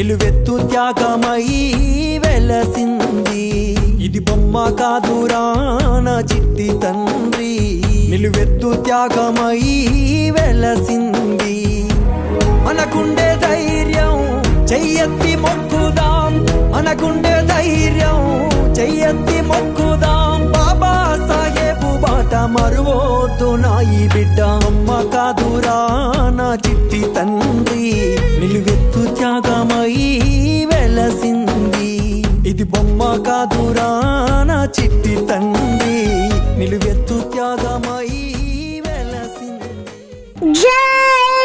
నిలువెత్తు త్యాగమై వెలసింది. ఇది బొమ్మ కాదురా నా చిట్టి తండ్రి, నిలువెత్తు త్యాగమై వెలసింది. మనకుండే ధైర్యం చెయ్యెత్తి మొక్కుదాం, మనకుండే ధైర్యం చెయ్యెత్తి మొక్కుదాం. బాబా సాహెబు బాట మరువోతు నా ఈ బిడ్డ. అమ్మ కాదురా నా చిట్టి తండ్రి, నిలువెత్తు త్యాగమై వెలసింది. ఇది బొమ్మ కాదురా నా చిట్టి తండ్రి, నిలువెత్తు త్యాగమై వెలసింది. జై